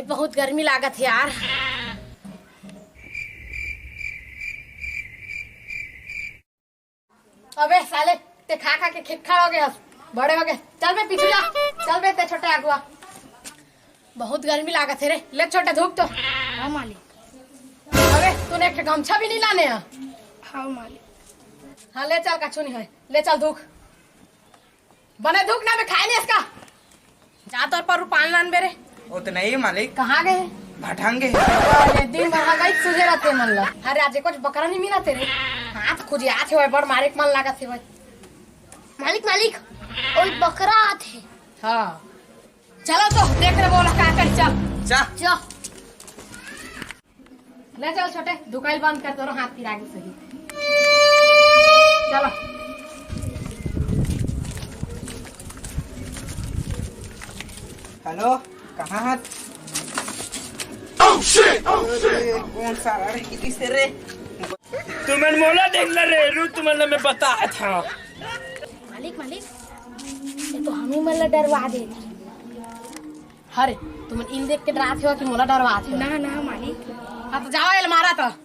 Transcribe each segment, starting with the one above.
बहुत गर्मी लागत है यार। अबे साले ते खा खा के खिटखा हो गए, बड़े हो गए। चल बे पीछे जा, चल बे ते छोटे अगुआ। बहुत गर्मी लागत है रे, ले छोटे धूप तो। हाँ मालिक। अबे तूने एक गमछा भी नहीं लाने हैं? हाँ मालिक। हाँ ले चल, कछु नहीं है, ले चल धूक बने, धूक ना मैं खाए नहीं इसका। जा तौर पर पान लान बेरे। वो तो नहीं मालिक, कहाँ गए? भटंगे अरे दिन भर हगाई सुझे रहते मन ला। अरे आज कुछ बकरा नहीं मिला तेरे हाथ खुजी आथे होय, बड़ मारे मन लागत है भाई। मालिक मालिक ओए बकरा आथे। हाँ चलो तो देख रहे बोला का कर। चल जा चल ले चल छोटे, दुकान बंद कर तोरो हाथ पिरा के सही। चलो हेलो, कहाँ हाथ? कौन सा रे किसी से रे? तुम्हें मोला देख ले रे रू, तुम्हें मैं बताया था। मालिक मालिक ये तो हमें मला डरवा दे। अरे तुम इन देख के डराते हो कि मोला डरवाते हो? ना ना मालिक। हाँ तो जाओ, ये मारा तो।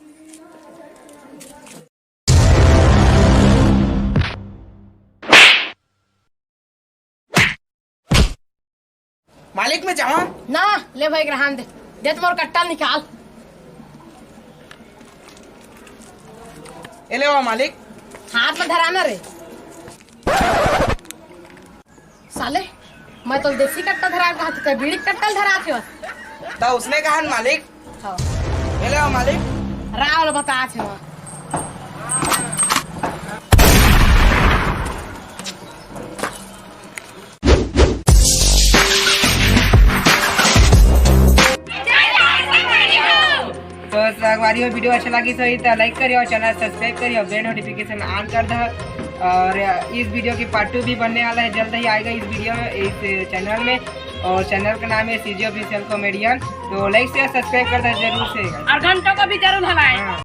मालिक में जावा ना ले भाई ग्रहण दे, दे तुम्हारा कट्टा निकाल। ये ले मालिक। हाथ में धराना रे साले, मैं तो देसी कट्टा धरा कहा तो बीड़ी कट्टा धराते हो। तो उसने कहा मालिक। हाँ ये ले मालिक। रावल बताते हो। तो संगवारी वीडियो अच्छा लगी तो लाइक करियो, चैनल सब्सक्राइब करियो, बेल नोटिफिकेशन ऑन कर दो। और इस वीडियो की पार्ट 2 भी बनने वाला है, जल्द ही आएगा इस वीडियो में, इस चैनल में। और चैनल का नाम है सीजी ऑफिशियल कॉमेडियन। तो लाइक शेयर सब्सक्राइब कर दो जरूर से, और घंटों को भी जरूर हलाएं।